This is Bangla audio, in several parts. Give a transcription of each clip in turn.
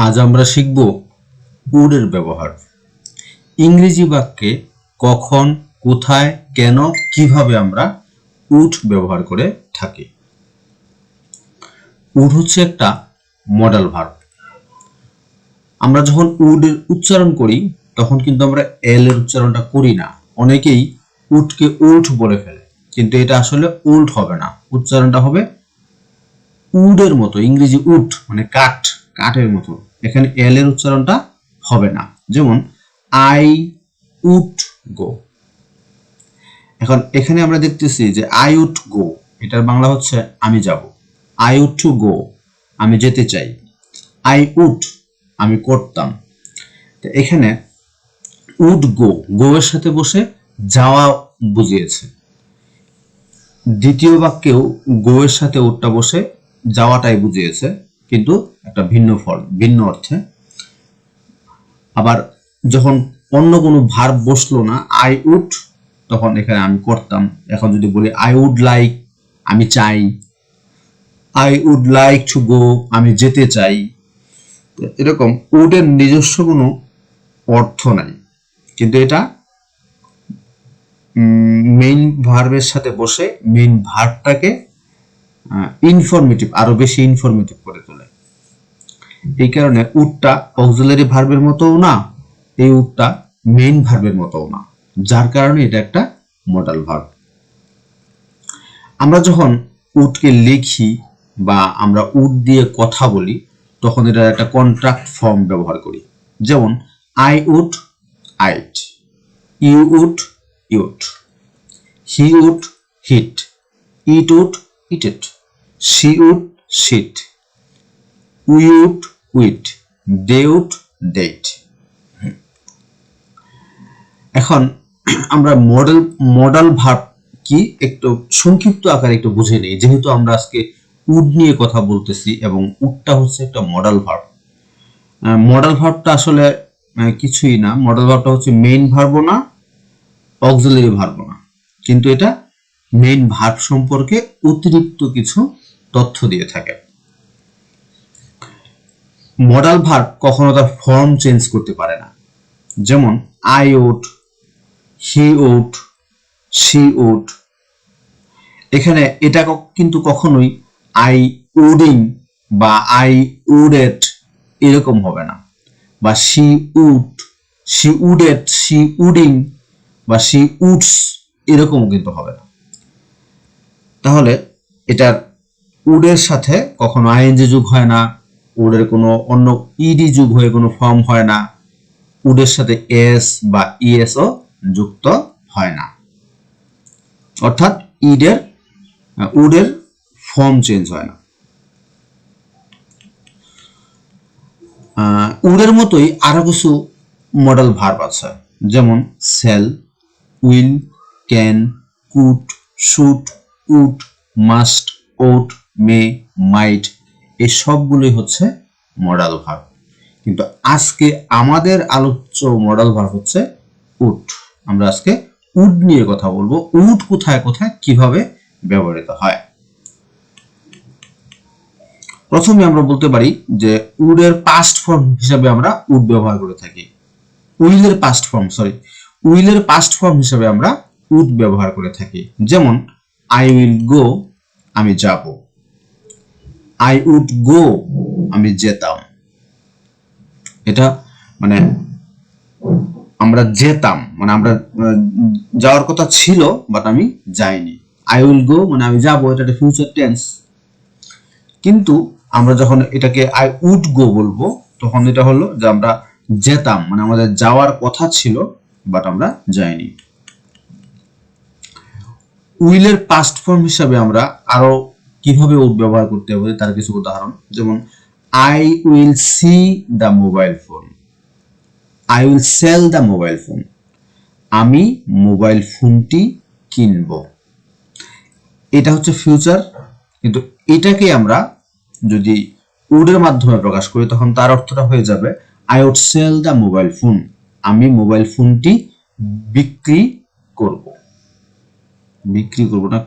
আজ আমরা শিখব উড এর ব্যবহার। ইংরেজি বাক্যে কখন, কোথায়, কেন, কিভাবে আমরা উড ব্যবহার করে থাকি। উড হচ্ছে একটা মডেল ভার্ব। আমরা যখন উড এর উচ্চারণ করি তখন কিন্তু আমরা এল এর উচ্চারণটা করি না। অনেকেই উডকে উল্ট বলে ফেলে, কিন্তু এটা আসলে উল্ট হবে না, উচ্চারণটা হবে উডের মতো। ইংরেজি উড মানে কাঠ, কাঠের মতো। এখানে এল এর উচ্চারণটা হবে না। যেমন আই উড গো। এখন এখানে আমরা দেখতেছি যে আই উড গো, এটার বাংলা হচ্ছে আমি যাব। আই উড টু গো, আমি যেতে চাই। আই উড, আমি করতাম। তো এখানে উড গো, গো এর সাথে বসে যাওয়া বুঝিয়েছে। দ্বিতীয় বাক্যেও গো এর সাথে উডটা বসে যাওয়াটাই বুঝিয়েছে, কিন্তু একটা ভিন্ন ফল, ভিন্ন অর্থে। আবার যখন অন্য কোনো ভার্ব বসলো না, আই উড, তখন এখানে আমি করতাম। এখন যদি বলি আই উড লাইক, আমি চাই। I would like to go, আমি যেতে চাই। এরকম উডের নিজস্ব কোনো অর্থ নাই, কিন্তু এটা মেইন ভার্বের সাথে বসে মেইন ভার্বটাকে ইনফরমেটিভ, আরো বেশি ইনফরমেটিভ করে তোলে। এই কারণে উডটা অক্সিলারি ভার্বের মতোও না, এই উডটা মেইন ভার্বের মতোও না, যার কারণে এটা একটা মডাল ভার্ব। আমরা যখন উডকে লিখি বা আমরা উড দিয়ে কথা বলি তখন এটার একটা কন্ট্রাক্ট ফর্ম ব্যবহার করি। যেমন I would I'd, you would you'd, he would he'd, it would it'd, she would she'd, we would we'd, they would they'd. এখন আমরা মডাল ভার্ব কি একটু সংক্ষিপ্ত আকারে একটু বুঝে নিই, যেহেতু আমরা আজকে উড নিয়ে কথা বলতেছি এবং উডটা হচ্ছে একটা মডাল ভার্ব। মডাল ভার্বটা আসলে কিছুই না। মডাল ভার্বটা হচ্ছে মেইন ভার্বও না, অক্সিলারি ভার্বও না, কিন্তু এটা মেইন ভার্ব সম্পর্কে অতিরিক্ত কিছু তথ্য দিয়ে থাকে। মডাল ভার্ব কখনো তার ফর্ম চেঞ্জ করতে পারে না। যেমন I would, he would, she would. এখানে এটা কিন্তু কখনোই আই উডিং বা আই উডেট এরকম হবে না, বা শি উড, শি উডেট, শি উডিং বা শি উডস এরকম কিন্তু হবে না। তাহলে এটার উডের সাথে কখনো আইএনজি যোগ হয় না, উডের কোনো অন্য ইডি যোগ হয়ে কোনো ফর্ম হয় না, উডের সাথে এস বা ইএসও যুক্ত হয় না। অর্থাৎ উডের ফর্ম চেঞ্জ হয় না। উডের মতোই আরো কিছু মডেল ভার্ব আছে, যেমন shall, will, can, could, should, would, must, ought, may, might, এই সবগুলোই হচ্ছে মডেল ভার্ব। কিন্তু আজকে আমাদের আলোচ্য মডেল ভার্ব হচ্ছে উড। আমরা আজকে উড নিয়ে কথা বলবো। উড কোথায় কোথায় কিভাবে ব্যবহৃত হয়। প্রথমে আমরা বলতে পারি যে উডের পাস্ট ফর্ম হিসেবে আমরা উড ব্যবহার করে থাকি। উইলের পাস্ট ফর্ম হিসেবে আমরা উড ব্যবহার করে থাকি। যেমন আই উইল গো, আমি যাব। আই উড গো, আমি যেতাম। এটা মানে আমরা যেতাম, মানে আমরা যাওয়ার কথা ছিল বাট আমি যাইনি। আই উইল গো মানে আমি যাব, এটা একটা ফিউচার টেন্স। কিন্তু আমরা যখন এটাকে আই উড গো বলবো তখন এটা হলো যে আমরা যেতাম, মানে আমাদের যাওয়ার কথা ছিল বাট আমরা যাইনি। উইলের পাস্ট ফর্ম হিসাবে আমরা আরো কিভাবে উড ব্যবহার করতে হবে তার কিছু উদাহরণ। যেমন I will see the mobile phone, I will sell the mobile phone, আমি মোবাইল ফোনটি কিনব। এটা হচ্ছে ফিউচার, কিন্তু এটাকে আমরা যদি উডের মাধ্যমে প্রকাশ করি তখন তার অর্থটা হয়ে যাবে I would sell the mobile phone, আমি মোবাইল ফোনটি বিক্রি করব। বিক্রি করব না,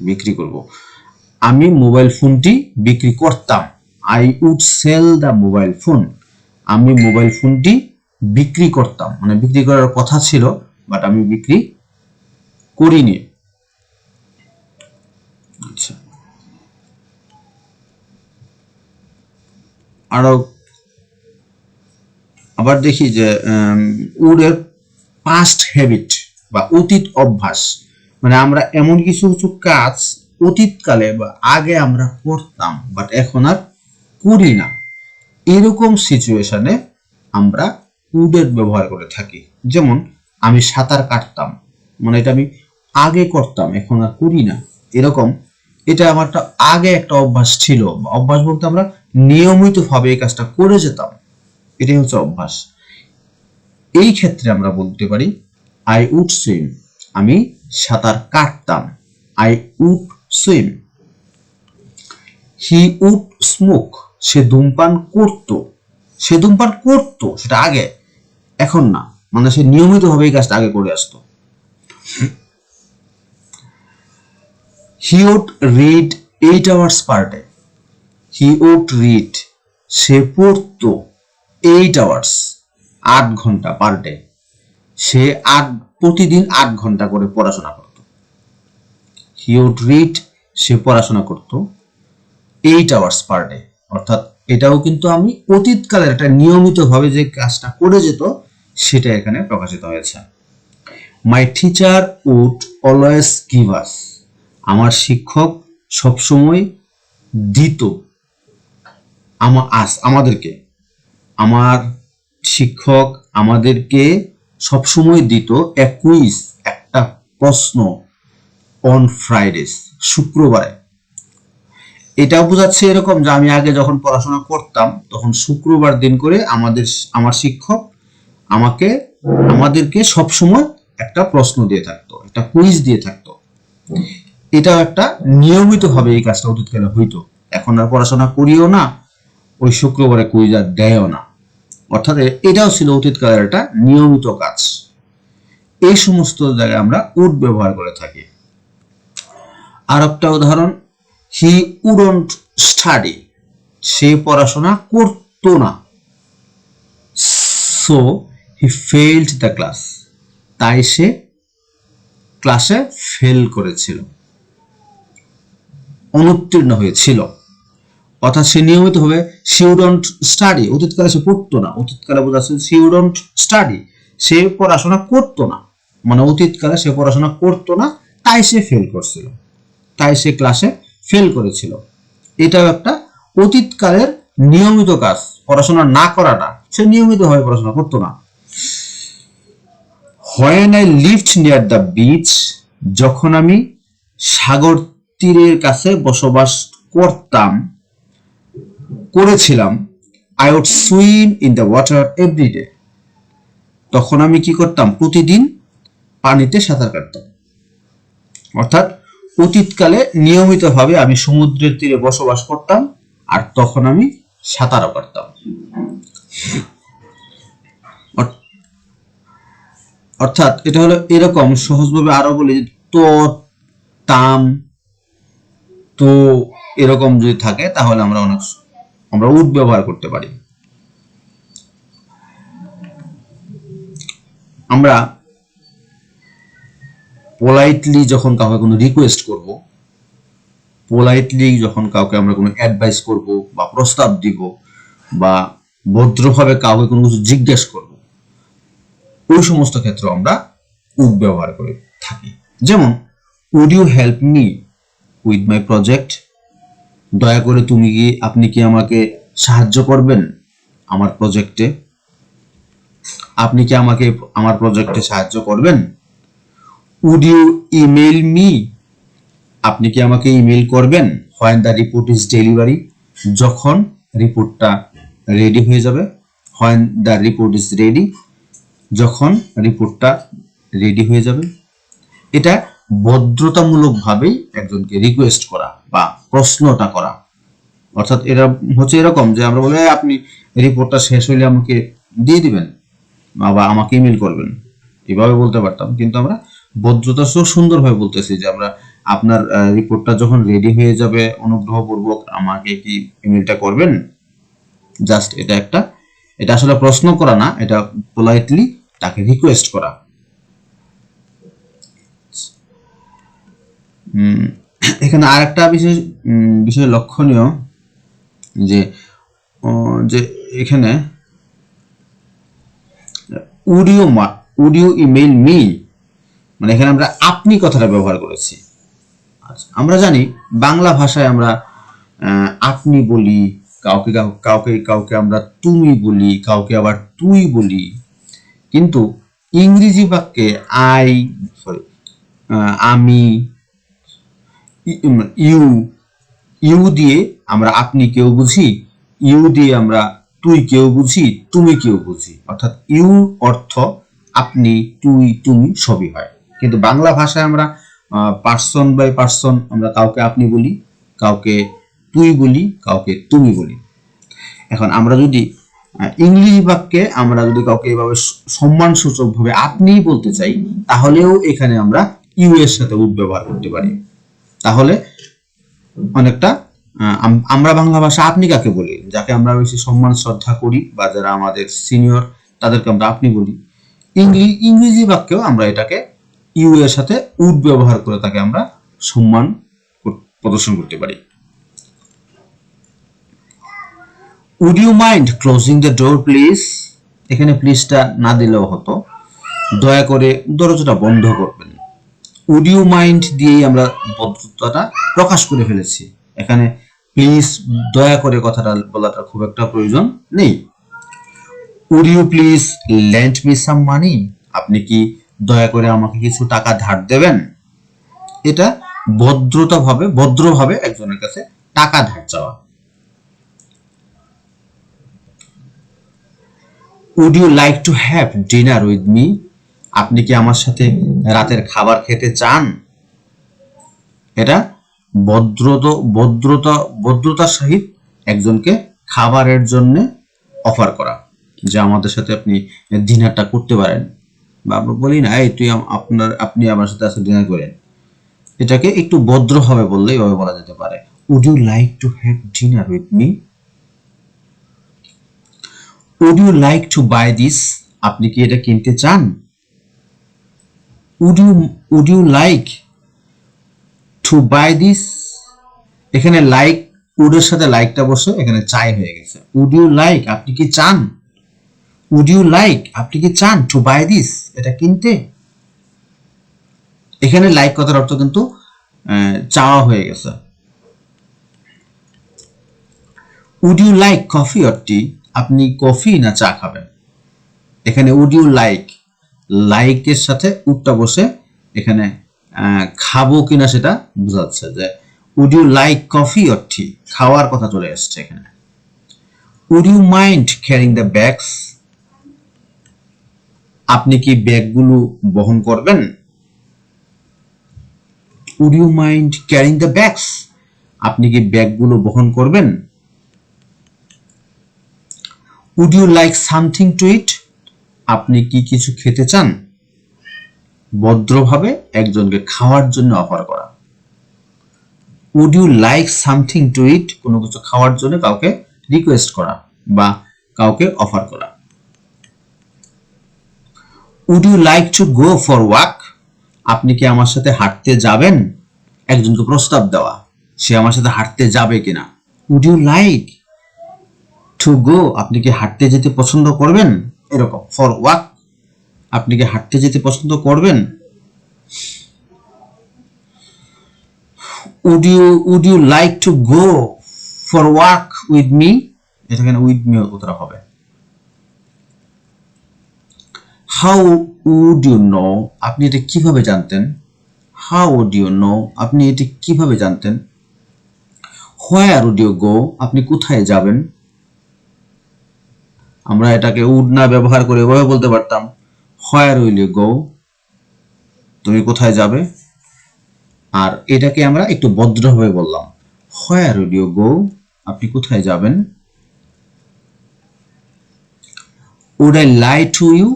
বিক্রি করব। আমি মোবাইল ফোনটি বিক্রি করতাম, I would sell the mobile phone, আমি মোবাইল ফোনটি বিক্রি করতাম, মানে বিক্রি করার কথা ছিল বাট আমি বিক্রি করিনি। আচ্ছা, আরো আবার দেখি যে উডের পাস্ট হ্যাবিট বা অতীত অভ্যাস, মানে আমরা এমন কিছু কিছু কাজ অতীতকালে বা আগে আমরা করতাম বাট এখন আর করি না, এরকম সিচুয়েশনে আমরা উডের ব্যবহার করে থাকি। যেমন আমি সাঁতার কাটতাম, মানে এটা আমি আগে করতাম এখন আর করি না, এরকম এটা আমার আগে একটা অভ্যাস ছিল। অভ্যাস বলতে আমরা নিয়মিতভাবে এই কাজটা করে যেতাম, এটাই হচ্ছে অভ্যাস। এই ক্ষেত্রে আমরা বলতে পারি আই উড সুইম, আমি সাঁতার কাটতাম, I would swim. He would smoke, সে ধূমপান করত, সে ধূমপান করত সেটা আগে, এখন না, মানে সে নিয়মিতভাবে এই কাজটা আগে করে আসতো। He would read 8 hours per day, he would read, সে পড়তো 8 hours 8 ঘন্টা পার ডে, সে প্রতিদিন 8 ঘন্টা করে পড়াশোনা করত। হি উড রিড, সে পড়াশোনা করত 8 hours পার ডে, অর্থাৎ এটাও কিন্তু আমি অতীতকালের একটা নিয়মিতভাবে যে কাজটা করে যেত সেটা এখানে প্রকাশিত হয়েছে। My teacher would always give us, আমার শিক্ষক সবসময় দিত, আমাদেরকে, আমার শিক্ষক আমাদেরকে সবসময় দিত এ কুইজ, একটা প্রশ্ন, অন ফ্রাইডেস, শুক্রবারে। এটা বোঝাচ্ছে এরকম যে আমি আগে যখন পড়াশোনা করতাম তখন শুক্রবার দিন করে আমার শিক্ষক আমাদেরকে সবসময় একটা প্রশ্ন দিয়ে থাকতো, একটা কুইজ দিয়ে থাকতো। এটাও একটা নিয়মিতভাবে এই কাজটা অতীতকালে হইতো, এখন আর পড়াশোনা করিও না, ওই শুক্রবারে কুইজ আর দেয়ও না, অর্থাৎ এটাও ছিল অতীতকালের একটা নিয়মিত কাজ। এই সমস্ত জায়গায় আমরা উড ব্যবহার করে থাকি। আর একটা উদাহরণ, হি উডন্ট স্টাডি, সে পড়াশোনা করতো না, so he failed the class, তাই সে ক্লাসে ফেল করেছিল, অনুত্তীর্ণ হয়েছিল। অর্থাৎ সে নিয়মিত হবে, সি উডন্ট স্টাডি, অতীতকালে সে পড়তো না, অতীতকালে বোঝাচ্ছে সি উডন্ট স্টাডি, সে পড়াশোনা করতো না, মানে অতীতকালে সে পড়াশোনা করতো না তাই সে ফেল করছিল, তাই সে ক্লাসে ফেল করেছিল। এটাও একটা অতীতকালের নিয়মিত কাজ, পড়াশোনা না করাটা, সে নিয়মিতভাবে পড়াশোনা করতো না। When I lived near the beach, যখন আমি সাগর তীরের কাছে বসবাস করেছিলাম, I would swim in the water every day, তখন আমি কি করতাম, প্রতিদিন পানিতে সাঁতার কাটতাম। অর্থাৎ অতীতকালে নিয়মিতভাবে আমি সমুদ্রের তীরে বসবাস করতাম আর তখন আমি সাঁতারও কাটতাম। অর্থাৎ এটা হলো এরকম, সহজভাবে আরো বলি, তো তাম তো এরকম যদি থাকে তাহলে আমরা উড ব্যবহার করতে পারি। আমরা পোলাইটলি যখন কাউকে কোনো রিকোয়েস্ট করব, পোলাইটলি যখন কাউকে আমরা কোনো অ্যাডভাইস করব বা প্রস্তাব দিব বা ভদ্রভাবে কাউকে কোনো কিছু জিজ্ঞেস করব, ওই সমস্ত ক্ষেত্রে আমরা উড ব্যবহার করে থাকি। যেমন would you help me with my project, দয়া করে আপনি কি আমাকে সাহায্য করবেন আমার প্রজেক্টে, আপনি কি আমাকে আমার প্রজেক্টে সাহায্য করবেন। উড ইউ ইমেইল মি, আপনি কি আমাকে ইমেইল করবেন when the report is delivery, যখন রিপোর্টটা রেডি হয়ে যাবে, when the report is ready, যখন রিপোর্টটা রেডি হয়ে যাবে। এটা ভদ্রতামূলকভাবেই একজনকে রিকোয়েস্ট করা বা প্রশ্নটা করা। অর্থাৎ এটা হচ্ছে এরকম যে আমরা বলি আপনি রিপোর্টটা শেষ হইলে আমাকে দিয়ে দিবেন বা আমাকে ইমেল করবেন, এভাবে বলতে পারতাম, কিন্তু আমরা ভদ্রতা সুন্দরভাবে বলতেছি যে আমরা আপনার রিপোর্টটা যখন রেডি হয়ে যাবে অনুগ্রহপূর্বক আমাকে কি ইমেলটা করবেন। জাস্ট এটা আসলে প্রশ্ন করা না, এটা পোলাইটলি তাকে রিকোয়েস্ট করা। এখানে আরেকটা বিষয় লক্ষণীয় যে যে এখানে উড ইউ ইমেইল মি, মানে এখানে আমরা আপনি কথাটা ব্যবহার করেছি। আচ্ছা, আমরা জানি বাংলা ভাষায় আমরা আপনি বলি, কাউকে কাউকে কাউকে আমরা তুমি বলি, কাউকে আবার তুই বলি, কিন্তু ইংরেজি বাক্যে আমি, ইউ ইউ দিয়ে আমরা আপনি কেউ বুঝি, ইউ দিয়ে আমরা তুই কেউ বুঝি, তুমি কেউ বুঝি, অর্থাৎ ইউ অর্থ আপনি, তুই, তুমি সবই হয়। কিন্তু বাংলা ভাষায় আমরা পার্সন বাই পার্সন আমরা কাউকে আপনি বলি, কাউকে তুই বলি, কাউকে তুমি বলি। এখন আমরা যদি ইংরেজি বাক্যে আমরা যদি কাউকে এভাবে সম্মানসূচক ভাবে আপনি বলতে চাই, তাহলেও এখানে আমরা ইউ এর সাথে উড ব্যবহার করতে পারি। তাহলে অনেকটা আমরা বাংলা ভাষা আপনি কাকে বলি, যাকে আমরা বেশি সম্মান শ্রদ্ধা করি বা যারা আমাদের সিনিয়র তাদেরকে আমরা আপনি বলি। ইংরেজি বাক্যেও আমরা এটাকে ইউ এর সাথে উড ব্যবহার করে তাকে আমরা সম্মান প্রদর্শন করতে পারি। Would you mind closing the door please, এখানে প্লিজটা না দিলেও হতো, দয়া করে দরজাটা বন্ধ করবেন। উড ইউ মাইন্ড দিয়েই আমরা ভদ্রতাটা প্রকাশ করে ফেলেছি। এখানে প্লিজ দয়া করে কথাটা বলাটা খুব একটা প্রয়োজন নেই। Would you please lend me some money, আপনি কি দয়া করে আমাকে কিছু টাকা ধার দেবেন। এটা ভদ্রভাবে একজনের কাছে টাকা ধার চাওয়া। Would you like to have dinner with me, আপনি কি আমার সাথে রাতের খাবার খেতে চান। এটা ভদ্রতার সহিত একজনকে খাবারের জন্য অফার করা, যে আমাদের সাথে আপনি ডিনারটা করতে পারেন, বা আমরা বলি না এই আপনি আমার সাথে আজকে ডিনার করেন, এটাকে একটু ভদ্রভাবে বললে এভাবে বলা যেতে পারে, would you like to have dinner with me. Would you like to buy this, আপনি কি এটা কিনতে চান। Would you like to buy this, এখানে লাইক উডের সাথে লাইকটা বসে এখানে চাই হয়ে গেছে। উড ইউ লাইক, আপনি কি চান। উড ইউ লাইক, আপনি কি চান টু বাই দিস, এটা কিনতে। এখানে লাইক কথার অর্থ কিন্তু চাওয়া হয়ে গেছে। Would you like coffee or tea, আপনি কফি না চা খাবেন। এখানে উড ইউ লাইকের সাথে উডটা বসে এখানে খাবো কিনা সেটা বোঝাচ্ছে, যে would you like coffee or tea, খাওয়ার কথা চলে আসছে এখানে। Would you mind carrying the bags, আপনি কি ব্যাগগুলো বহন করবেন। Would you mind carrying the bags, আপনি কি ব্যাগগুলো বহন করবেন। Would you like something to eat, আপনি কি কিছু খেতে চান। ভদ্রভাবে একজনকে খাওয়ার জন্য অফার করা। Would you like something to eat, কোনো কিছু খাওয়ার জন্য কাউকে রিকোয়েস্ট করা বা কাউকে অফার করা। Would you like to go for walk, আপনি কি আমার সাথে হাঁটতে যাবেন। একজনকে প্রস্তাব দেওয়া, সে আমার সাথে হাঁটতে যাবে কিনা। Would you like to go, আপনি কি হাঁটতে যেতে পছন্দ করবেন। এরকম ফর ওয়াক, আপনি কি হাঁটতে যেতে পছন্দ করবেন। Would you like to go for walk with me, এখানে উইথ মি উত্তর হবে। হাউ উড ইউ নো, আপনি এটা কিভাবে জানতেন। হাউ উড ইউ নো, আপনি এটা কিভাবে জানতেন। হোয়ার উড ইউ গো, আপনি কোথায় যাবেন। আমরা এটাকে উড না ব্যবহার করে এভাবে বলতে পারতাম, হোয়ার উইল ইউ গো, তুমি কোথায় যাবে। আর এটাকে আমরা একটু ভদ্রভাবে বললাম, হোয়ার উইল ইউ গো, আপনি কোথায় যাবেন। Would I lie to you,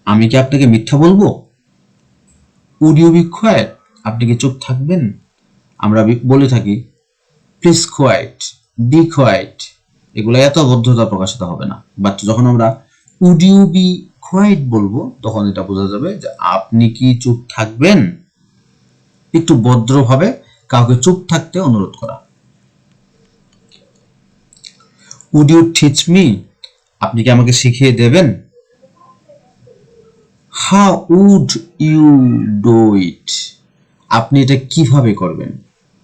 আমি কি আপনাকে মিথ্যা বলবো। উড ইউ বি কোয়েট, আপনি কি চুপ থাকবেন? আমরা বলে থাকি প্লিজ কোয়াইট, বি কোয়াইট, এগুলো এত ভদ্রতা প্রকাশিত হবে না। বাট যখন আমরা উড ইউ বি কোয়াইট বলবো তখন এটা বোঝা যাবে যে আপনি কি চুপ থাকবেন, একটু ভদ্রভাবে কাউকে চুপ থাকতে অনুরোধ করা। উড ইউ টিচ মি, আপনি কি আমাকে শিখিয়ে দেবেন? How would you do it, আপনি এটা কিভাবে করবেন?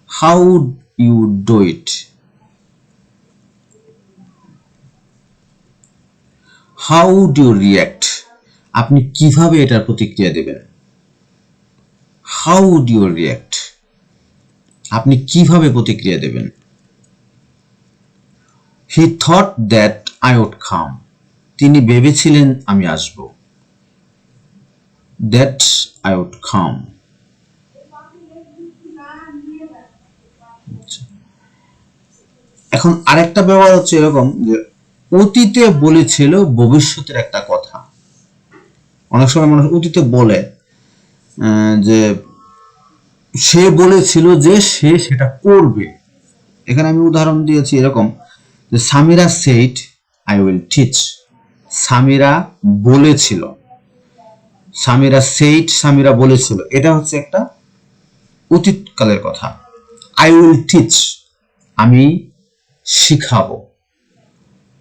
How would you do it. How would you react, আপনি কিভাবে এটার প্রতিক্রিয়া দেবেন? হাউ উড ইউ রিয়াক্ট, আপনি কিভাবে প্রতিক্রিয়া দেবেন? He thought that I would come, তিনি ভেবেছিলেন আমি আসব। That I would come. এখন আরেকটা ব্যবহার হচ্ছে এরকম যে অতীতে বলেছিল ভবিষ্যতের একটা কথা। অনেক সময় মানুষ অতীতে বলে যে সে বলেছিল যে সে সেটা করবে। এখানে আমি উদাহরণ দিয়েছি এরকম যে Samira said I will teach, Samira বলেছিল, সামিরা সেড, সামিরা বলেছিল, এটা হচ্ছে একটা অতীতকালের কথা। আই উইল টিচ, আমি শিখাবো।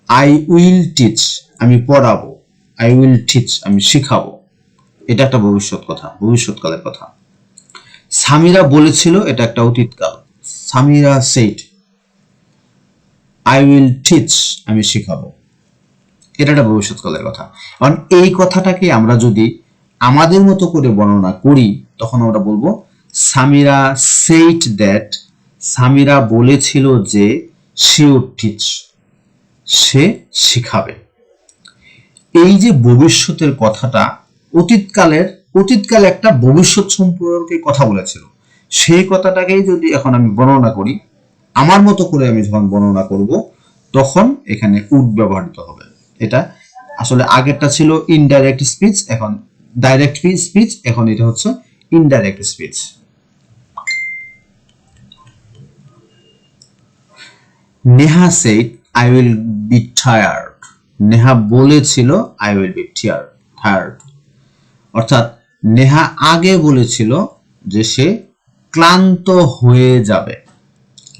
আই উইল টিচ, আমি পড়াবো। আই উইল টিচ, আমি শিখাবো। এটা একটা ভবিষ্যৎ কথা, ভবিষ্যৎকালের কথা। সামিরা বলেছিল, এটা একটা অতীতকাল। Samira said I will teach, আমি শিখাবো, এটা একটা ভবিষ্যৎকালের কথা। কারণ এই কথাটাকে আমরা যদি আমাদের মতো করে বর্ণনা করি তখন আমরা বলবো সামিরা সেড দ্যাট, সামিরা বলেছিল যে শি উড টিচ, সে শিখাবে। এই যে ভবিষ্যতের কথাটা অতীতকালে একটা ভবিষ্যৎ সম্পর্কে কথা বলেছিল, সেই কথাটাকেই যদি এখন আমি বর্ণনা করি আমার মতো করে, আমি যখন বর্ণনা করব তখন এখানে উড ব্যবহৃত হবে। এটা আসলে আগেরটা ছিল ইনডাইরেক্ট স্পিচ, এখন ডাইরেক্ট স্পিচ, এখন এটা হচ্ছে indirect speech. Neha shed I will B tired, Neha বলেছিল আই উইল বি টায়ার্ড, অর্থাৎ নেহা আগে বলেছিল যে সে ক্লান্ত হয়ে যাবে।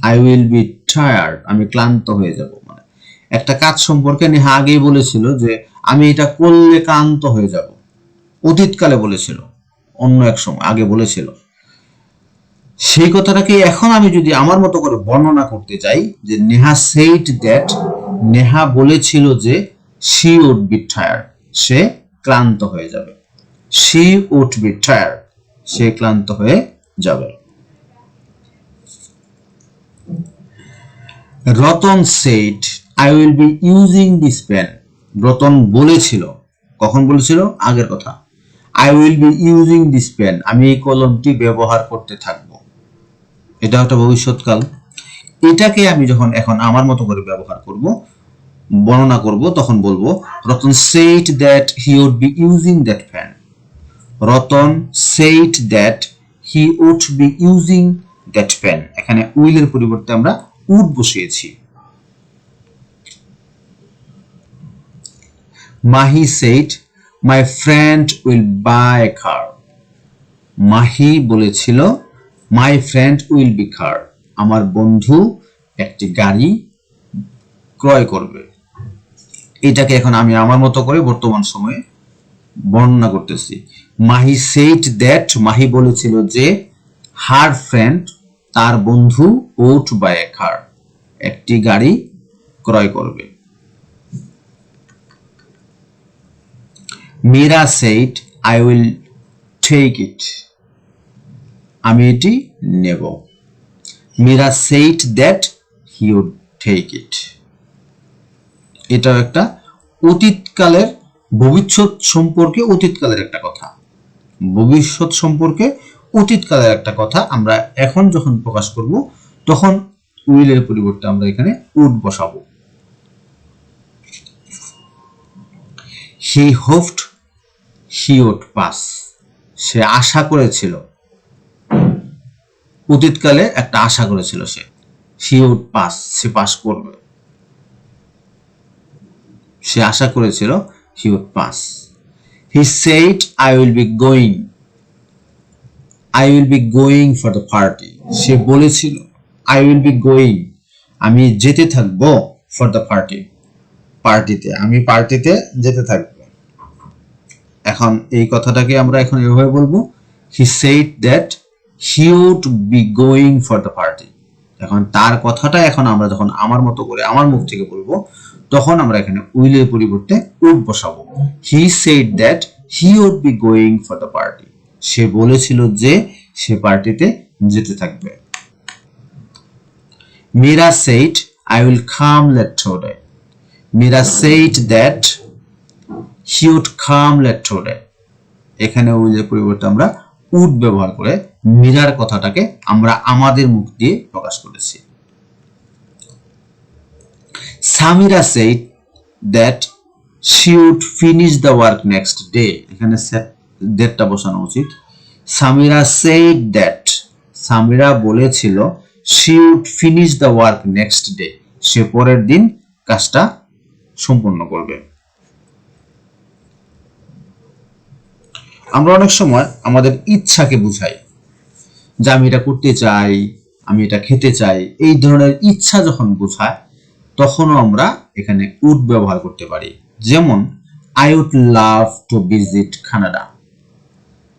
আই উইল বি টায়ার্ড, আমি ক্লান্ত হয়ে যাব। মানে একটা কাজ সম্পর্কে নেহা আগেই বলেছিল যে আমি এটা করলে ক্লান্ত হয়ে যাব, অতীতকালে বলেছিল, অন্য এক সময় আগে বলেছিল। সেই কথাটাকে এখন আমি যদি আমার মতো করে বর্ণনা করতে চাই যে নেহা সেড দ্যাট, নেহা বলেছিল যে শি উড বি টায়ার্ড, সে ক্লান্ত হয়ে যাবে। শি উড বি টায়ার্ড, সে ক্লান্ত হয়ে যাবে। Ratan said I will be using this pen, Ratan বলেছিল, কখন বলেছিল? আগের কথা। I will be using this pen, আমি এই কলমটি ব্যবহার করতে থাকব, এটা একটা ভবিষ্যৎকাল। এটাকে আমি যখন এখন আমার মতো করে ব্যবহার করব, বর্ণনা করব, তখন বলবো Ratan said that he would be using that pen, Ratan said that he would be using that pen. এখানে উইলের পরিবর্তে আমরা উড বসিয়েছি। Mahi said my friend will buy a car, Mahi বলেছিল my friend will be car, আমার বন্ধু একটি গাড়ি ক্রয় করবে। এটাকে এখন আমি আমার মতো করে বর্তমান সময়ে বর্ণনা করতেছি। মাহি সেড দ্যাট, মাহি বলেছিল যে হার ফ্রেন্ড, তার বন্ধু, উড বাই এ কার, একটি গাড়ি ক্রয় করবে। Meera said I will take it, আমি এটি নেব। Meera said that he would take it, এটাও একটা অতীতকালের, ভবিষ্যৎ সম্পর্কে অতীতকালের একটা কথা, ভবিষ্যৎ সম্পর্কে অতীতকালের একটা কথা আমরা এখন যখন প্রকাশ করব তখন উইলের পরিবর্তে আমরা এখানে উড বসাবো। He hoped he would pass, সে আশা করেছিল অতীতকালে একটা আশা করেছিল সে, হি উড পাস, সে পাস করবে, সে আশা করেছিল he would pass. He said I will be going, I will be going for the party, সে বলেছিল আই উইল বি গোয়িং, আমি যেতে থাকবো, ফর দ্য পার্টি, পার্টিতে, আমি পার্টিতে যেতে থাকবো। এখন এই কথাটাকে আমরা এখন এভাবে বলবো, he said that he would be going for the party. এখন তার কথাটা এখন আমরা যখন আমার মতো করে আমার মুখ থেকে বলবো, তখন আমরা এখানে উইলের পরিবর্তে উড বসাবো। He said that he would be going for the party, সে বলেছিল যে সে পার্টিতে যেতে থাকবে। Meera said I will come late today, Meera said that he would come late today, এখানে উইলের পরিবর্তে আমরা উড ব্যবহার করে মীরার কথাটাকে আমরা আমাদের মুখ দিয়ে প্রকাশ করেছি। Samira said that she would finish the work next day, এখানে ডেটটা বসানো উচিত। সামিরা সেড দ্যাট, সামিরা বলেছিল she would finish the work next day, সে পরের দিন কাজটা সম্পূর্ণ করবে। আমরা অনেক সময় আমাদের ইচ্ছাকে বুঝাই, যে আমি এটা করতে চাই, আমি এটা খেতে চাই, এই ধরনের ইচ্ছা যখন বোঝায় তখনও আমরা এখানে উড ব্যবহার করতে পারি। যেমন I would love to visit Canada,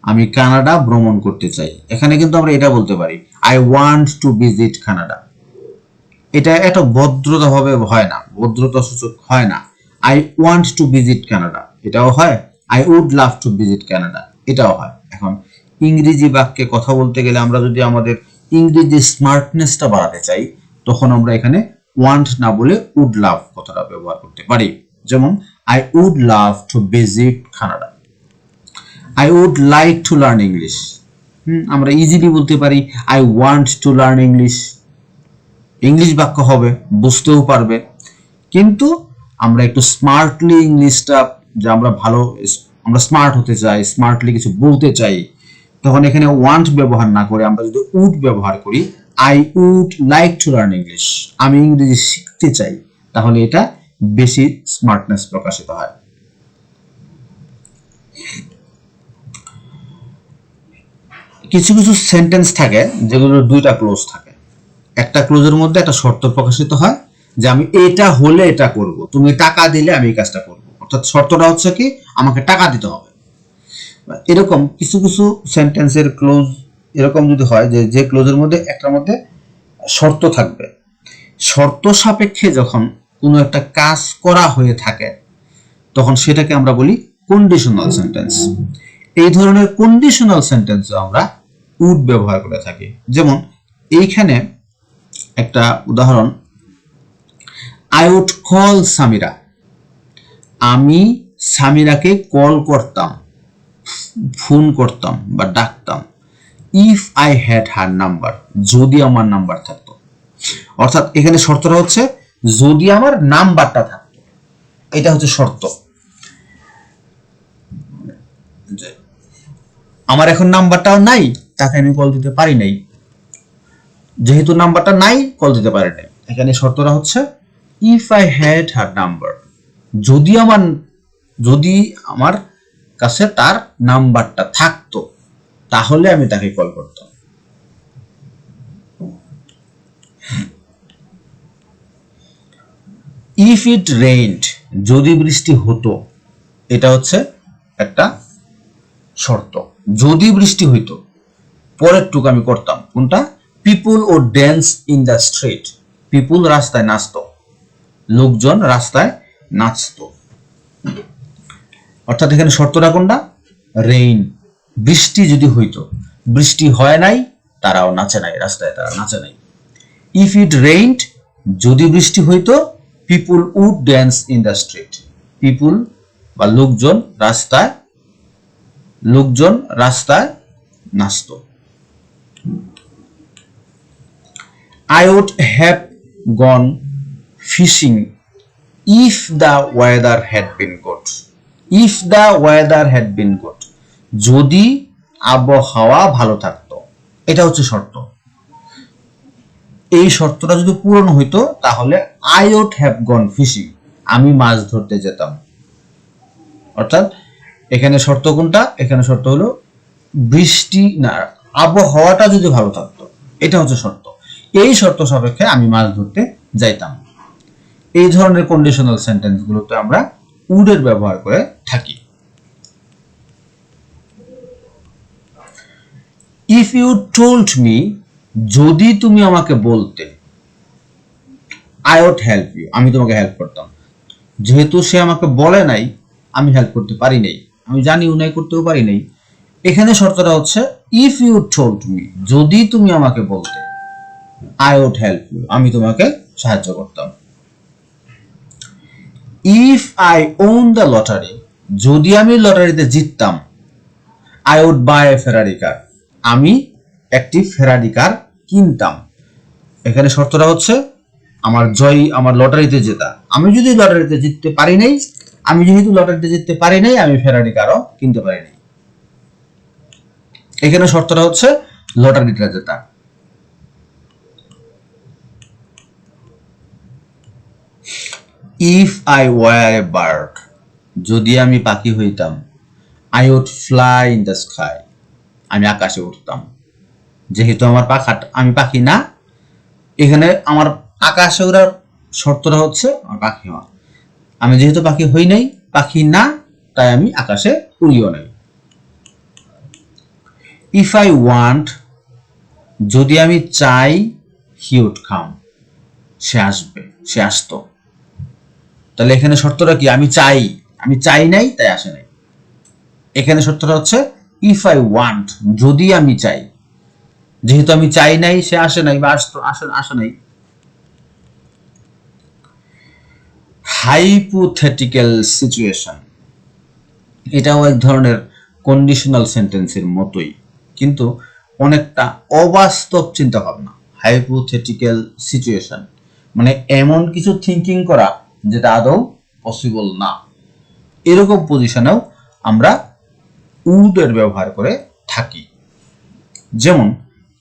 আমি কানাডা ভ্রমণ করতে চাই, এখানে কিন্তু আমরা এটা বলতে পারি I want to visit Canada, এটা এত ভদ্রতা ভাবে হয় না, ভদ্রতা সূচক হয় না। I want to visit Canada এটাও হয়, I would love to visit Canada এটাও হয়। এখন ইংরেজি বাক্যে কথা বলতে গেলে আমরা যদি আমাদের ইংরেজি স্মার্টনেসটা বাড়াতে চাই, তখন আমরা এখানে ওয়ান্ট না বলে উড লাভ কথাটা ব্যবহার করতে পারি। যেমন I would love to visit Canada, I would like to learn English, আমরা ইজিলি বলতে পারি I want to learn English, English বাক্য হবে, বুঝতেও পারবে। কিন্তু আমরা একটু স্মার্টলি ইংলিশটা, যে আমরা ভালো, আমরা স্মার্ট হতে চাই, স্মার্টলি কিছু বলতে চাই, তখন এখানে ওয়ান্ট ব্যবহার না করে আমরা যদি উড ব্যবহার করি, I would like to learn English, আমি ইংরেজি শিখতে চাই, তাহলে এটা বেশি স্মার্টনেস প্রকাশিত হয়। কিছু কিছু সেন্টেন্স থাকে যেগুলোর দুইটা ক্লোজ থাকে, একটা ক্লোজের মধ্যে একটা শর্ত প্রকাশিত হয় যে আমি এটা হলে এটা করব, তুমি টাকা দিলে আমি এই কাজটা করব, অর্থাৎ শর্তটা হচ্ছে কি আমাকে টাকা দিতে হবে। এরকম কিছু কিছু সেন্টেন্সের ক্লোজ এরকম যদি হয় যে যে ক্লোজের মধ্যে একটার মধ্যে শর্ত থাকবে, শর্ত সাপেক্ষে যখন কোনো একটা কাজ করা হয়ে থাকে তখন সেটাকে আমরা বলি কন্ডিশনাল সেন্টেন্স। এই ধরনের কন্ডিশনাল সেন্টেন্স আমরা উড ব্যবহার করে থাকি। যেমন এইখানে একটা উদাহরণ, আই উড কল সামিরা, আমি সামিরাকে কল করতাম, ফোন করতাম বা ডাকতাম, if I had her number, যদি আমার নাম্বার থাকতো। অর্থাৎ এখানে শর্তটা হচ্ছে যদি আমার নাম্বারটা থাকতো, এটা হচ্ছে শর্ত। আমার এখন নাম্বারটাও নাই, তাকে আমি কল দিতে পারি নাই, যেহেতু নাম্বারটা নাই কল দিতে পারি নাই। এখানে শর্তটা হচ্ছে if I had her number, যদি আমার কাছে তার নাম্বারটা থাকতো তাহলে আমি তাকে কল করতাম। ইফ ইট রেইনড, যদি বৃষ্টি হতো, এটা হচ্ছে একটা শর্ত, যদি বৃষ্টি হইতো পরের টুকু আমি করতাম, কোনটা, পিপুল ও ড্যান্স ইন দ্য স্ট্রিট, পিপুল রাস্তায় নাচতো, লোকজন রাস্তায় নাচতো। অর্থাৎ এখানে শর্তটা কোনটা, রেইন, বৃষ্টি যদি হইতো, বৃষ্টি হয় নাই, তারাও নাচে নাই, রাস্তায় তারা নাচে নাই। ইফ ইট রেইনড, যদি বৃষ্টি হইতো, people would dance in the street, people বা লোকজন রাস্তায় নাচতো। I would have gone fishing if the weather had been good. If the weather had been good, যদি আবহাওয়া ভালো থাকতো, এটা হচ্ছে শর্ত। এই শর্তটা যদি পূরণ হইতো তাহলে I would have gone fishing, আমি মাছ ধরতে যেতাম। অর্থাৎ এখানে শর্ত কোনটা? এখানে শর্ত হলো বৃষ্টি না, আবহাওয়াটা যদি ভালো থাকতো, এটা হচ্ছে শর্ত। এই শর্ত সাপেক্ষে আমি মাছ ধরতে যাইতাম। এই ধরনের কন্ডিশনাল সেন্টেন্স গুলোতে আমরা উড এর ব্যবহার করে থাকি। ইফ ইউ টোল্ড মি, যদি তুমি আমাকে বলতে, আই উড হেল্প ইউ, আমি তোমাকে হেল্প করতাম। যেহেতু সে আমাকে বলে নাই, আমি হেল্প করতে পারি নাই, আমি জানিও নাই, করতেও পারি নাই। এখানে শর্তটা হচ্ছে ইফ ইউ টোল্ড মি, যদি তুমি আমাকে বলতে, আই উড হেল্প ইউ, আমি তোমাকে সাহায্য করতাম। If I won the lottery, যদি আমি লটারিতে জিততাম, আই উড বাই এ ফেরারি কার, আমি একটি ফেরারি কার কিনতাম। এখানে শর্তটা হচ্ছে আমার লটারিতে জেতা। আমি যদি লটারিতে জিততে পারি নাই, আমি যেহেতু লটারিতে জিততে পারি নাই, আমি ফেরারি কারও কিনতে পারি নাই। এখানে শর্তটা হচ্ছে লটারিটা জেতা। If I were a bird, যদি আমি পাখি হইতাম, I would fly in the sky, আমি আকাশে উঠতাম। যেহেতু আমি পাখি না, এখানে আমার আকাশে ওড়ার শর্তটা হচ্ছে আমার পাখি হওয়া। আমি যেহেতু পাখি হই নাই, পাখি না, তাই আমি আকাশে উড়িও নাই। ইফ আই ওয়ান্ট, যদি আমি চাই, হি উড কাম, সে আসবে, সে আসতো। তাহলে এখানে শর্তটা কি? আমি চাই নাই, তাই আসে নাই। এখানে শর্তটা হচ্ছে ইফ আই ওয়ান্ট, যদি আমি চাই, যেহেতু আমি চাই নাই, সে আসে নাই বা আসে নাই। হাইপোথেটিক্যাল সিচুয়েশন, এটাও এক ধরনের কন্ডিশনাল সেন্টেন্সের মতোই, কিন্তু অনেকটা অবাস্তব চিন্তা ভাবনা। হাইপোথেটিক্যাল সিচুয়েশন মানে এমন কিছু থিঙ্কিং করা যেটা আদৌ পসিবল না। এরকম পজিশনেও আমরা উড এর ব্যবহার করে থাকি। যেমন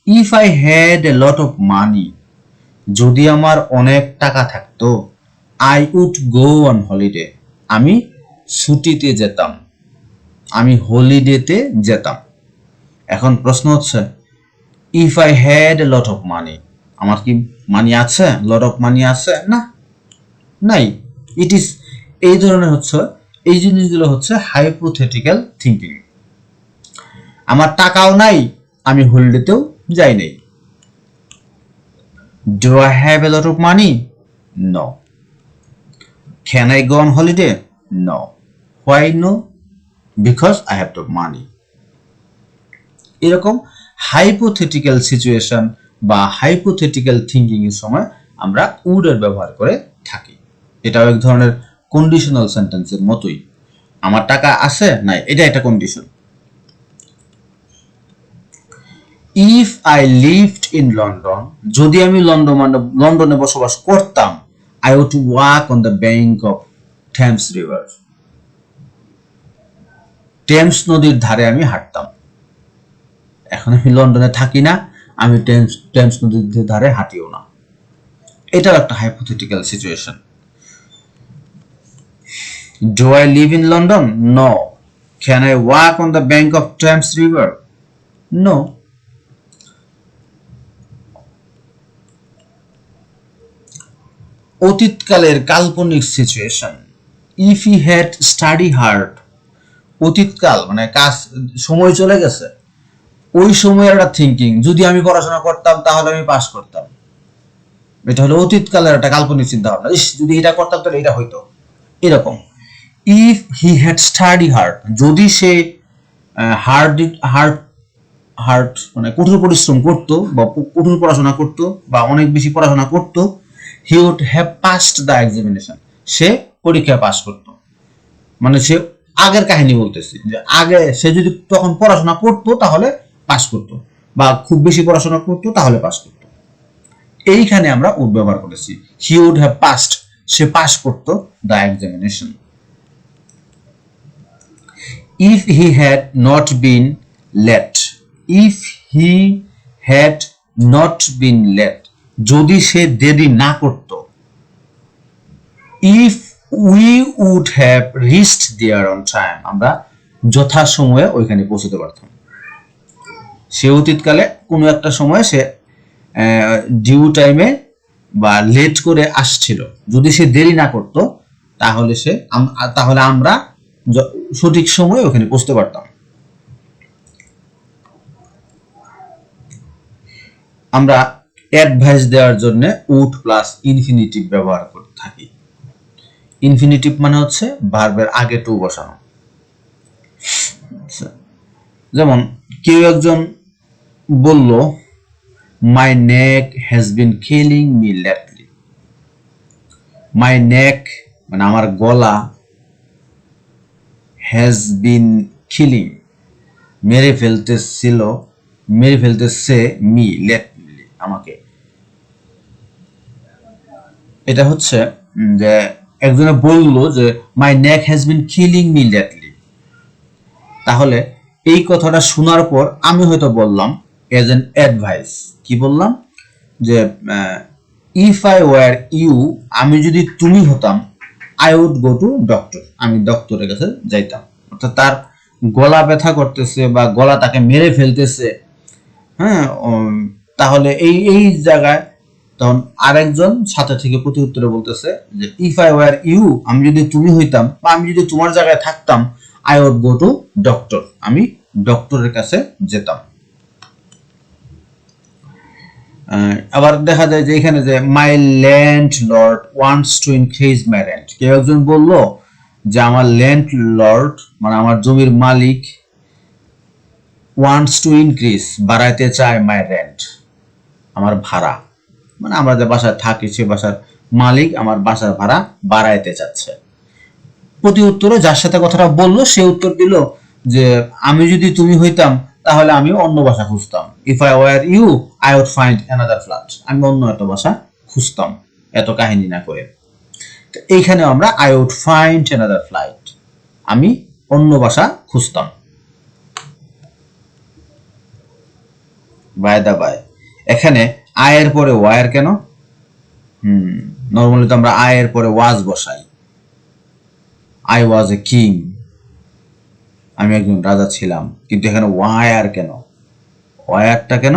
if I had a lot of money, যদি আমার অনেক টাকা থাকতো, I would go on holiday, আমি ছুটিতে যেতাম, আমি হলিডেতে যেতাম। এখন প্রশ্ন হচ্ছে if I had a lot of money, আমার কি মানি আছে? লট অফ মানি আছে? না, নাই। ইট ইজ এই ধরনের হচ্ছে, এই জিনিসগুলো হচ্ছে হাইপোথেটিক্যাল থিঙ্কিং। আমার টাকাও নাই, আমি হলিডেতেও যাই নাই। Do I have a lot of money? No. Can I go on holiday? No. Why no? Because I have to money. এরকম হাইপোথেটিক্যাল সিচুয়েশন বা হাইপোথেটিক্যাল থিঙ্কিং এর সময় আমরা উড এর ব্যবহার করে থাকি। এটাও এক ধরনের কন্ডিশনাল সেন্টেন্সের মতোই। আমার টাকা আছে নাই, এটা একটা condition. If I lived in London, যদি আমি লন্ডনে বসবাস করতাম, I would walk on the bank of Thames river, Thames নদীর ধারে আমি হাঁটতাম। এখন আমি লন্ডনে থাকি না, আমি টেমস নদীর ধারে হাঁটিও না। এটাও একটা hypothetical situation. Do I live in London? No. Can I walk on the bank of Thames river? No. অতীতকালের কাল্পনিক situation. If he had study hard, অতীতকাল মানে সময় চলে গেছে, ওই সময়ের একটা থিঙ্কিং, যদি আমি পড়াশোনা করতাম তাহলে আমি পাস করতাম। এটা হলো অতীতকালের একটা কাল্পনিক চিন্তা ভাবনা, যদি এটা করতাম তাহলে এটা হইতো, এরকম। If he had study hard, যদি সে হার্ড হার্ড হার্ড মানে কঠোর পরিশ্রম করতো বা কঠোর পড়াশোনা করতো বা অনেক বেশি পড়াশোনা করতো, he would have passed the examination, সে পরীক্ষায় পাস করতো। মানে সে আগের কাহিনী বলতেছি, যে আগে সে যদি তখন পড়াশোনা করতো তাহলে পাস করতো, বা খুব বেশি পড়াশোনা করতো তাহলে পাস করতো। এইখানে আমরা উড ব্যবহার করেছি। হি উড হ্যাভ পাসড, সে পাস করতো the examination. If he had not been late, if he had not been late, যদি সে দেরি না করত, if we would have reached there on time, আমরা যথাসময়ে ওইখানে পৌঁছতে পারতাম। সে অতীতকালে কোনো একটা সময় সে ডিউ টাইমে বা লেট করে আসছিল, যদি সে দেরি না করত তাহলে আমরা সঠিক সময়ে ওখানে পৌঁছতে পারতাম। আমরা অ্যাডভাইস দেওয়ার জন্য উড প্লাস ইনফিনিটিভ ব্যবহার করে থাকি। ইনফিনিটিভ মানে হচ্ছে ভার্বের আগে টু বসানো। যেমন কেউ একজন বলল, my neck has been killing me lately. My neck মানে আমার গলা, হ্যাজ বিন কিলিং মেরে ফেলতেছে মি লেটলি আমাকে। এটা হচ্ছে যে একজনে বলল যে my neck has been killing me lately, তাহলে এই কথাটা শোনার পর আমি হয়তো বললাম এজ এন অ্যাডভাইস, কি বললাম যে ইফ আই ওয়ার ইউ, আমি যদি তুমি হতাম, I would go to doctor, আমি ডক্টরের কাছে যাইতাম। অর্থাৎ তার গলা ব্যথা করতেছে বা গলা তাকে মেরে ফেলতেছে, হ্যাঁ, তাহলে এই জায়গায় তখন আরেকজন সাথে থেকে প্রতি উত্তরে বলতেছে যে ইফ আই ওয়ার ইউ, আমি যদি তুমি হইতাম বা আমি যদি তোমার জায়গায় থাকতাম, I would go to doctor, আমি ডক্টরের কাছে যেতাম। আবার দেখা যায় যে এখানে যে মাই land Lord wants to increase my rent, কেউ একজন বলল যে আমার ল্যান্ড লর্ড মানে আমার জমির মালিক ওয়ান্টস টু ইনক্রিজ বাড়াইতে চায় মাই রেন্ট, আমার ভাড়া, মানে আমরা যে বাসায় থাকি সে বাসার মালিক আমার বাসার ভাড়া বাড়াইতে চাচ্ছে। প্রতি উত্তরে যার সাথে কথাটা বললো সে উত্তর দিল যে আমি যদি তুমি হইতাম তাহলে আমি অন্য বাসা খুঁজতাম। If I were you I would find another flat, আমি অন্য একটা বাসা খুঁজতাম, এত কাহিনী না করে। এইখানে আমরা I would find another flight, আমি অন্য বাসা খুঁজতাম। বাই দা বাই, এখানে আয়ের পরে ওয়ার কেন? নর্মালি তো আমরা আয়ের পরে ওয়াজ বসাই। আই ওয়াজ এ কিং, আমি একজন রাজা ছিলাম, কিন্তু এখানে ওয়ার কেন? ওয়ারটা কেন?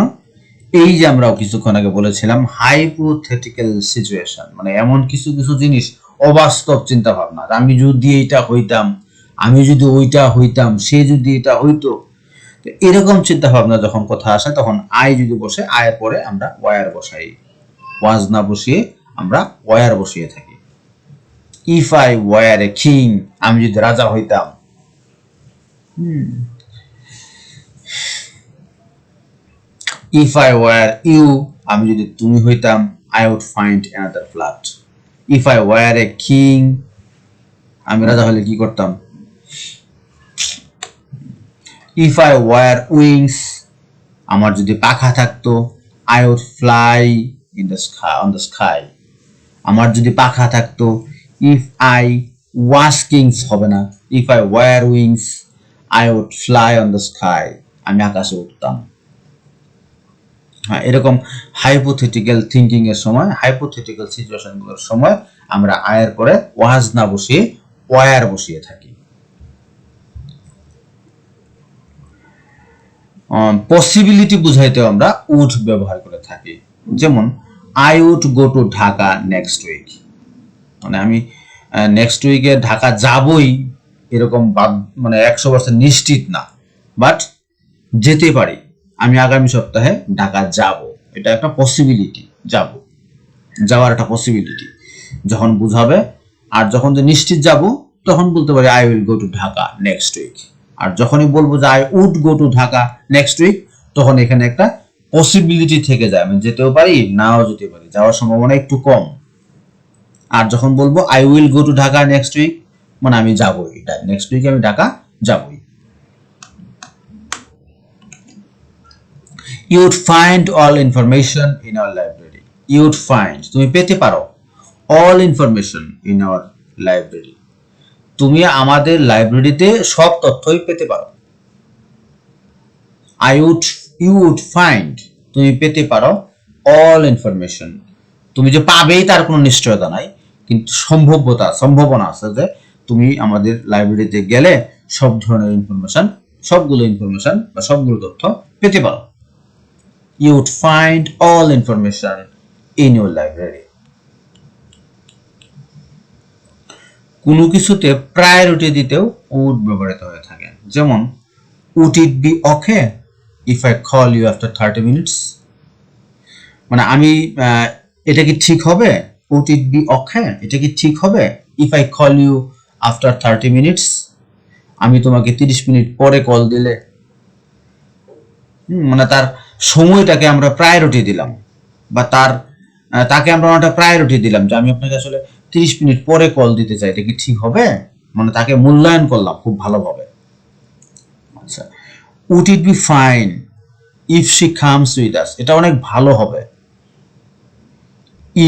এই যে আমরা কিছুক্ষণ আগে বলেছিলাম হাইপোথেটিক্যাল সিচুয়েশন, মানে এমন কিছু কিছু জিনিস, অবাস্তব চিন্তা ভাবনা, আমি যদি এইটা হইতাম, আমি যদি ওইটা হইতাম, সে যদি এটা হইতো, এরকম চিন্তা ভাবনা যখন কথা আসে তখন আই যদি বসে আয়ের পরে আমরা ওয়ার বসাই, ওয়াজ না বসিয়ে আমরা ওয়ার বসিয়ে থাকি। If I were a king, আমি যদি রাজা হইতাম। ইফ আই ওয়ার ইউ, আমি যদি তুমি হইতাম, I would find another flat. If I were a king, আমি রাজা হলে কি করতাম? ইফ আই ওয়ার উইংস, আমার যদি পাখা থাকতো, I would fly in the sky, on the sky, আমার যদি পাখা থাকতো। ইফ আই ওয়াজ কিংস হবে না, if I were wings I would fly on the sky, আমি আকাশে উঠতাম। হ্যাঁ, এরকম হাইপোথেটিক্যাল থিঙ্কিং এর সময়, হাইপোথেটিক্যাল সিচুয়েশন গুলোর সময় আমরা আয়ের পরে ওয়াজ না বসিয়ে ওয়ার বসিয়ে থাকি। পসিবিলিটি বুঝাইতে আমরা উড ব্যবহার করে থাকি। যেমন I would go to Dhaka next week, মানে আমি নেক্সট উইকে ঢাকা যাবই এরকম মানে 100% নিশ্চিত না, বাট যেতে পারি, আমি আগামী সপ্তাহে ঢাকা যাব, এটা একটা পসিবিলিটি, যাওয়ার একটা পসিবিলিটি যখন বুঝাবে। আর যখন যে নিশ্চিত যাব তখন বলতে পারি I will go to Dhaka next week. আর যখনই বলবো যে I would go to Dhaka next week, তখন এখানে একটা পসিবিলিটি থেকে যায়, আমি যেতেও পারি নাও যেতে পারি, যাওয়ার সম্ভাবনা একটু কম। আর যখন বলবো I will go to Dhaka next week, মানে আমি যাবই, এটা নেক্সট উইকে আমি ঢাকা যাবই। You would find all information in our library. You would find, তুমি পেতে পারো, all information in our library, তুমি আমাদের লাইব্রেরিতে সব তথ্যই পেতে পারো। You would find, তুমি পেতে পারো অল ইনফরমেশন। তুমি যে পাবেই তার কোনো নিশ্চয়তা নাই, কিন্তু সম্ভাবনা আছে যে তুমি আমাদের লাইব্রেরিতে গেলে সব ধরনের ইনফরমেশন, সবগুলো ইনফরমেশন বা সবগুলো তথ্য পেতে পারো। You would find all information in your library. কোনো কিছুতে প্রায়োরিটি দিতেও would ব্যবহৃত হয়ে থাকে। যেমন would it be okay if I call you after 30 minutes? মানে আমি এটা কি ঠিক হবে? would it be okay? এটা কি ঠিক হবে if I call you after 30 minutes? আমি তোমাকে 30 মিনিট পরে কল দিলে। মানে তার সময়টাকে আমরা প্রায়োরিটি দিলাম, বা তাকে আমরা একটা প্রায়োরিটি দিলাম যে আমি আপনাকে আসলে 30 মিনিট পরে কল দিতে চাই, এটা কি ঠিক হবে? মানে তাকে মূল্যায়ন করলাম খুব ভালোভাবে। আচ্ছা, would it be fine if she comes with us? এটা অনেক ভালো হবে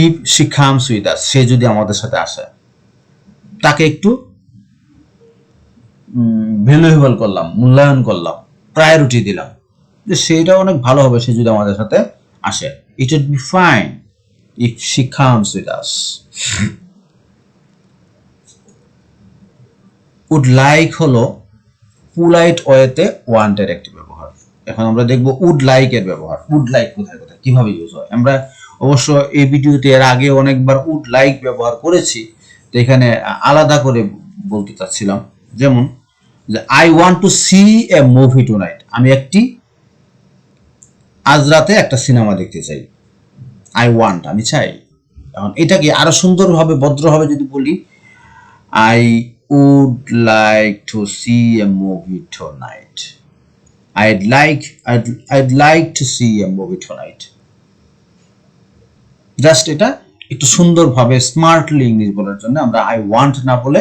if she comes with us, সে যদি আমাদের সাথে আসে। তাকে একটু ভ্যালুয়েবল করলাম, মূল্যায়ন করলাম, প্রায়োরিটি দিলাম যে সেটা অনেক ভালো হবে সে যদি আমাদের সাথে আসে। It would be fine if she comes with us. would like হলো পোলাইট ওয়েতে want এর একটি ব্যবহার। এখন আমরা দেখব would like এর ব্যবহার। would like কোথায় কোথায় কিভাবে ইউজ হয়। আমরা অবশ্য এই ভিডিওতে এর আগে অনেকবার would like ব্যবহার করেছি, তো এখানে আলাদা করে বলতে চাচ্ছিলাম। যেমন যে I want to see a movie tonight, আমি আজ রাতে একটা সিনেমা দেখতে চাই। I want, আমি চাই। এখন এটাকে আরো সুন্দরভাবে ভদ্রভাবে যদি বলি, I would like to see a movie tonight. I'd like to see a movie tonight. Just এটা একটু সুন্দরভাবে স্মার্টলি ইংলিশ বলার জন্য আমরা I want না বলে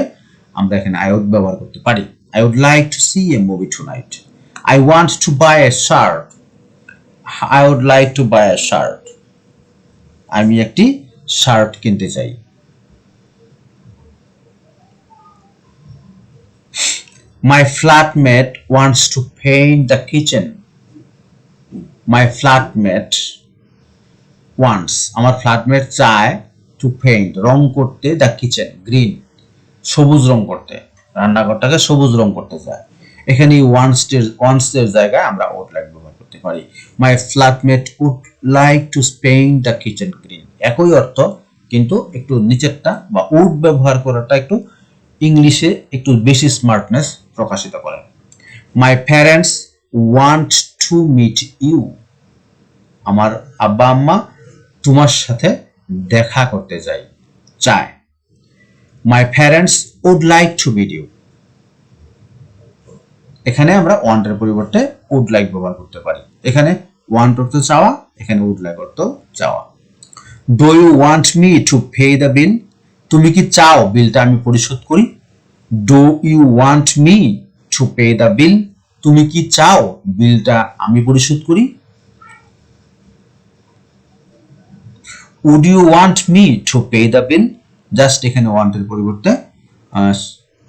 আমরা এখানে I would ব্যবহার করতে পারি। I would like to see a movie tonight. I want to buy a shirt. I would like to buy a shirt. আমি একটি শার্ট কিনতে চাই। My flatmate wants to paint the kitchen. My flatmate wants, আমার ফ্ল্যাটমেট চায় to paint, রং করতে, the kitchen, green, সবুজ রং করতে, রান্নাঘরটাকে সবুজ রং করতে চায়। এখানে wants এর জায়গায় আমরা would like ব্যবহার করতে পারি। My flatmate would like to paint the kitchen green, একই অর্থ, কিন্তু একটু নিচেরটা বা would ব্যবহার করাটা একটু ইংলিশে একটু বেশি স্মার্টনেস প্রকাশিত করে। My parents want to meet you, আমার আব্বা আম্মা তোমার সাথে দেখা করতে চায়। My parents would like to meet you, এখানে আমরা want এর পরিবর্তে would like ব্যবহার করতে পারি। এখানে want অর্থ চাওয়া, এখানে would like অর্থ চাওয়া। Do you want me to pay the bill? তুমি কি চাও বিলটা আমি পরিশোধ করি? Do you want me to pay the bill? তুমি কি চাও বিলটা আমি পরিশোধ করি? Would you want me to pay the bill? Just এখানে want এর পরিবর্তে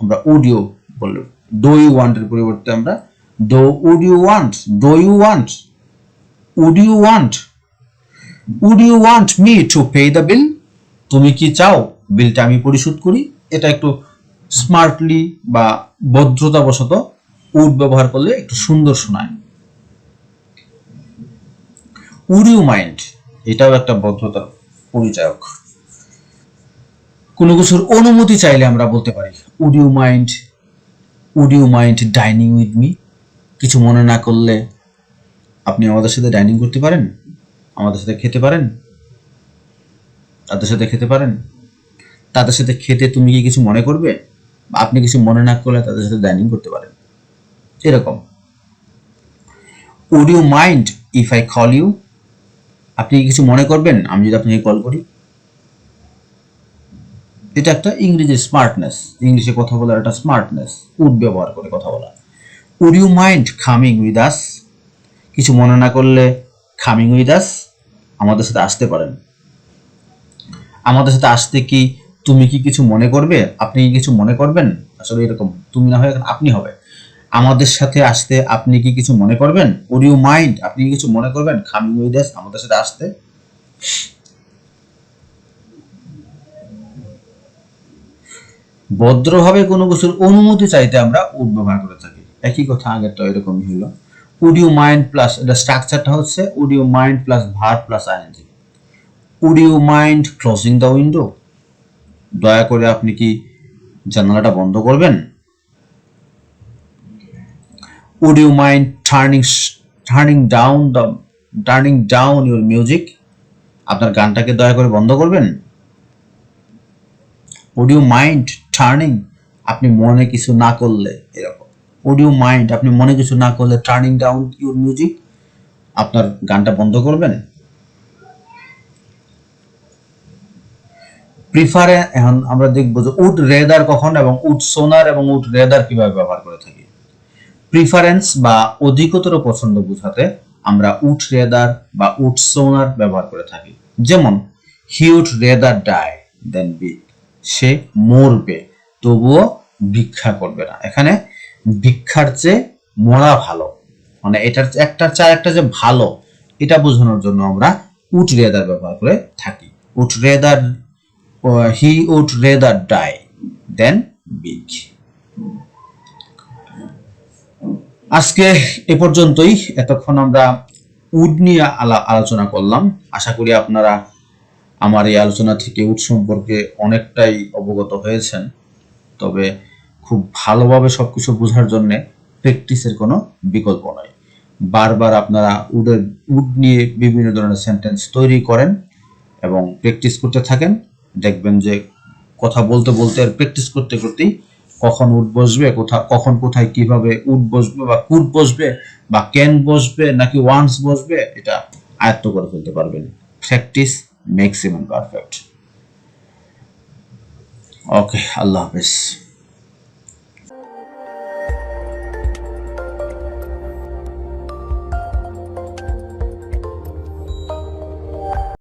আমরা would you বললাম। Do you want এর পরিবর্তে আমরা would you want, do you want, would you want, would you want me to pay the bill? তুমি কি চাও বিলটা আমি পরিশোধ করি? এটা একটু স্মার্টলি বা ভদ্রতাবশত would ব্যবহার করলে একটু সুন্দর শোনায়। Would you mind, এটাও একটা ভদ্রতার পরিচায়ক। কোনো কিছুর অনুমতি চাইলে আমরা বলতে পারি would you mind dining with me? কিছু মনে না করলে আপনি আমাদের সাথে ডাইনিং করতে পারেন, আমাদের সাথে খেতে পারেন, তাদের সাথে খেতে পারেন। তাদের সাথে খেতে তুমি কি কিছু মনে করবে? আপনি কিছু মনে না করলে তাদের সাথে ডাইনিং করতে পারেন, এরকম। Would you mind if I call you? আপনি কি কিছু মনে করবেন আমি যদি আপনাকে কল করি? এটা একটা ইংরেজি স্মার্টনেস, ইংলিশে কথা বলার একটা স্মার্টনেস, would ব্যবহার করে কথা বলা। Would you mind coming with us? কিছু মনে না করলে coming with us, আমাদের সাথে আসতে পারেন। আমাদের সাথে আসতে কি তুমি কি কিছু মনে করবে? আপনি কি কিছু মনে করবেন? আসলে এরকম তুমি না হয় আপনি হবে। আমাদের সাথে আসতে আপনি কি কিছু মনে করবেন? Would you mind, আপনি কি কিছু মনে করবেন coming with us, আমাদের সাথে আসতে? ভদ্রভাবে কোনো কিছুর অনুমতি চাইতে আমরা উড ব্যবহার করে থাকি। একই কথা আগেরটা এরকমই হলো। উড ইউ মাইন্ড প্লাস, এটা স্ট্রাকচারটা হচ্ছে would you mind plus verb plus ING. Would you mind closing the window, দয়া করে আপনি কি জানালাটা বন্ধ করবেন? Would you mind turning down your music, আপনার গানটাকে দয়া করে বন্ধ করবেন? উড ইউ মাইন্ড টার্নিং, আপনি মনে কিছু না করলে, এরকম। উড ইউ মাইন্ড, আপনি মনে কিছু না করলে টার্নিং ডাউন ইউর মিউজিক, আপনার গানটা বন্ধ করবেন? প্রিফারে, এখন আমরা দেখবো যে উড রেদার কখন এবং উড সোনার এবং উড রেদার কিভাবে ব্যবহার করে থাকি। প্রিফারেন্স বা অধিকতর পছন্দ বোঝাতে আমরা উড রেদার বা উড সোনার ব্যবহার করে থাকি। যেমন he would rather die than be, সে মরবে তবুও ভিক্ষা করবে না। এখানে ভিক্ষার চেয়ে মরা ভালো, মানে এটার একটার চেয়ে একটা যে ভালো, এটা বোঝানোর জন্য আমরা উড রেদার ব্যবহার করে থাকি। Would rather, he would rather die than beg. আজকে এ পর্যন্তই। এতক্ষণ আমরা উড নিয়ে আলোচনা করলাম। আশা করি আপনারা আমার এই আলোচনা থেকে উড সম্পর্কে অনেকটাই অবগত হয়েছেন। তবে খুব ভালোভাবে সবকিছু বোঝার জন্য প্র্যাকটিসের কোনো বিকল্প নয়। বারবার আপনারা উড নিয়ে বিভিন্ন ধরনের সেন্টেন্স তৈরি করেন এবং প্র্যাকটিস করতে থাকেন। দেখবেন যে কথা বলতে বলতে আর প্র্যাকটিস করতে করতেই কখন উড বসবে, কখন কোথায় কিভাবে উড বসবে বা কুড বসবে বা ক্যান বসবে নাকি ওয়ান্স বসবে, এটা আয়ত্ত করে ফেলতে পারবেন। Practice makes it perfect. Okay, আল্লাহ হাফেজ।